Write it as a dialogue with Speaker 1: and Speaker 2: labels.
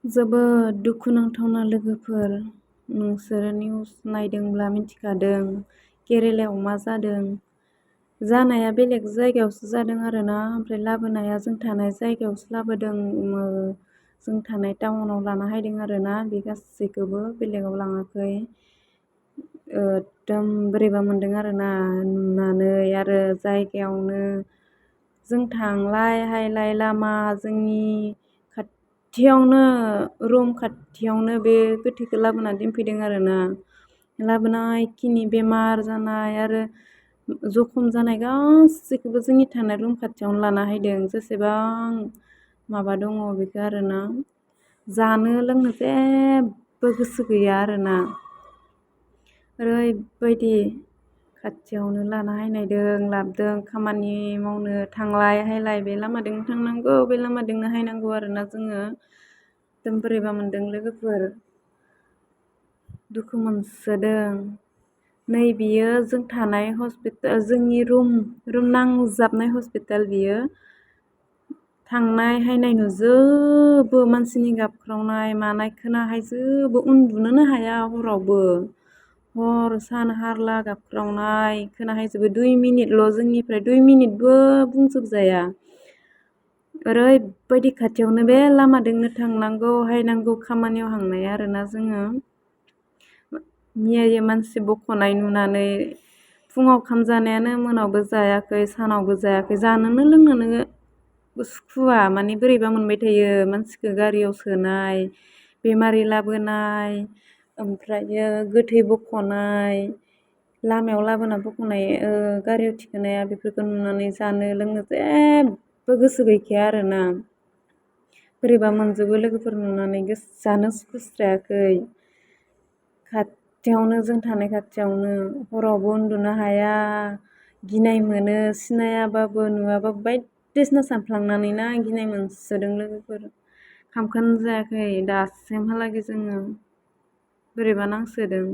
Speaker 1: जोबोद दुखुनांथावना लोगोफोर, नोंसोरो निउस नायदोंब्ला मिथिखादों केरेलायाव मा जादों। जानाया बेलेग जायगायावसो जादों आरोना, ओमफ्राय लाबोनाया जों थानाय जायगायावसो लाबोदों। जों थानाय टाउनाव लाना हायदों आरोना, बे गासैखौबो बेलेगाव लाङाखै। एकदम बोरैबा मोनदों आरोना नुनानै, आरो जायगायावनो जों थांलाय हायलाय लामा, जोंनि खाथियावनो रुम खाथियावनो बे गोथैखौ लाबोना दोनफैदों आरोना। लाबोनाय खिनि बेमार जानाय आरो जखम जानाय गासैखौबो जोंनि थानाय रुम खाथियावनो लाना हायदों। जेसेबां माबा दङ बेखौ आरोना, जानो लोंनो जेबो गोसो गैया आरोना। ओरैबायदि खाथियावनो लाना हायनायदों, लाबोदों, खामानि मावनो थांलाय हायलाय बे लामाजोंनो थांनांगौ, बे लामाजोंनो हायनांगौ आरोना जोङो। एकदम बोरैबा मोनदों लोगोफोर, दुखु मोनसोदों। नै बियो जों थानाय हस्पिटाल, जोंनि रुम नांजाबनाय हस्पिटाल बियो। थांनाय हायनाय नुजोबो, मानसिनि गाबख्रावनाय मानाय खोनाहायजोबो, उन्दुनोनो हाया हरावबो। हर सान हारला गाबख्रावनाय खोनाहायजोबो। 2 मिनिटल' जोंनिफ्राय, 2 मिनिटबो बुंजोबजाया। ओरैबायदि खाथियावनो बे लामाजोंनो थांनांगौ हायनांगौ खामानियाव हांनाय आरोना जोङो। मैया मानसि बख'नाय नुनानै फुङाव ओंखाम जानायानो मोनावबो जायाखै, सानावबो जायाखै। जानोनो लोंनोनो सुखुवा, माने बोरैबा मोनबाय थायो। मानसिखौ गारियाव सोनाय, बेमारि लाबोनाय, ओमफ्रायो गोथै बख'नाय, लामायाव लाबोना बख'नाय, गारियाव थिखोनाया, बेफोरखौ नुनानै जानो लोंनो जेबो गोसो गैखाया आरोना। बोरैबा मोनजोबो लोगोफोर नुनानै, जानो सुखुस्रायाखै। खाथियावनो जों थानाय खाथियावनो, हरावबो उन्दुनो हाया, गिनाय मोनो, सिनायाबाबो नुवाबाबो बायदिसिना सानफ्लांनानै ना गिनाय मोनसोदों लोगोफोर। ओंखामखौनो जायाखै दासिमहालागै जोङो, बोरैबा नांसोदों।